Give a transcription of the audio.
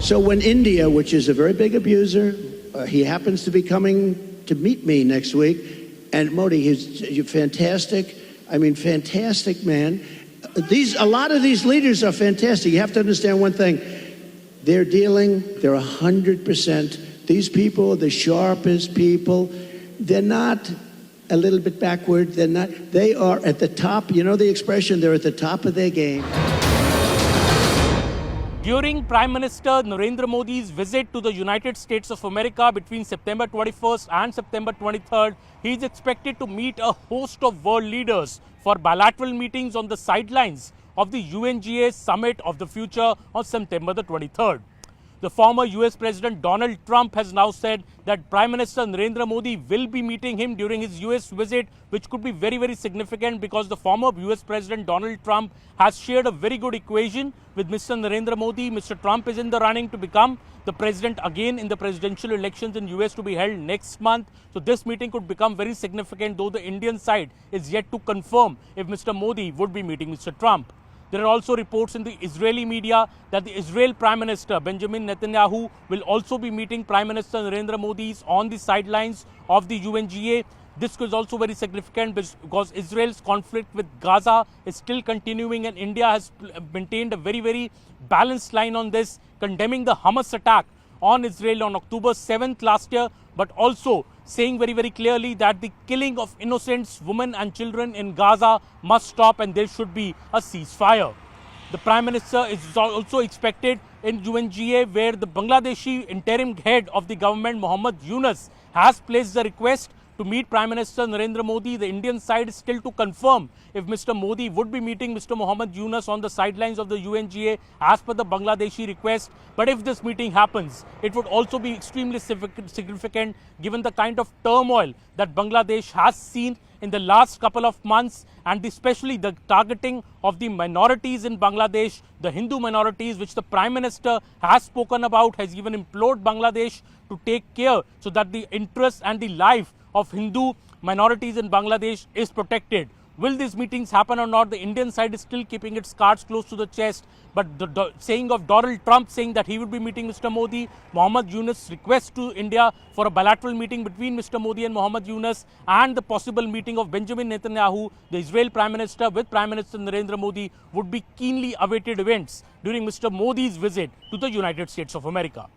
So when India, which is a very big abuser, he happens to be coming to meet me next week, and Modi, he's fantastic. I mean, fantastic man. A lot of these leaders are fantastic. You have to understand one thing. They're 100%. These people are the sharpest people. They're not a little bit backward. They are at the top. You know the expression, they're at the top of their game. During Prime Minister Narendra Modi's visit to the United States of America between September 21st and September 23rd, he is expected to meet a host of world leaders for bilateral meetings on the sidelines of the UNGA Summit of the Future on September the 23rd. The former US President Donald Trump has now said that Prime Minister Narendra Modi will be meeting him during his US visit, which could be very, very significant because the former US President Donald Trump has shared a very good equation with Mr. Narendra Modi. Mr. Trump is in the running to become the president again in the presidential elections in US to be held next month. So this meeting could become very significant, though the Indian side is yet to confirm if Mr. Modi would be meeting Mr. Trump. There are also reports in the Israeli media that the Israel Prime Minister Benjamin Netanyahu will also be meeting Prime Minister Narendra Modi on the sidelines of the UNGA. This is also very significant because Israel's conflict with Gaza is still continuing, and India has maintained a very, very balanced line on this, condemning the Hamas attack on Israel on October 7th last year, but also saying very, very clearly that the killing of innocent women and children in Gaza must stop and there should be a ceasefire. The Prime Minister is also expected in UNGA, where the Bangladeshi interim head of the government, Muhammad Yunus, has placed a request to meet Prime Minister Narendra Modi. The Indian side is still to confirm if Mr. Modi would be meeting Mr. Muhammad Yunus on the sidelines of the UNGA as per the Bangladeshi request. But if this meeting happens, it would also be extremely significant given the kind of turmoil that Bangladesh has seen in the last couple of months, and especially the targeting of the minorities in Bangladesh, the Hindu minorities, which the Prime Minister has spoken about, has even implored Bangladesh to take care so that the interests and the life of Hindu minorities in Bangladesh is protected. Will these meetings happen or not? The Indian side is still keeping its cards close to the chest. But the saying of Donald Trump saying that he would be meeting Mr. Modi, Muhammad Yunus' request to India for a bilateral meeting between Mr. Modi and Muhammad Yunus, and the possible meeting of Benjamin Netanyahu, the Israel Prime Minister, with Prime Minister Narendra Modi, would be keenly awaited events during Mr. Modi's visit to the United States of America.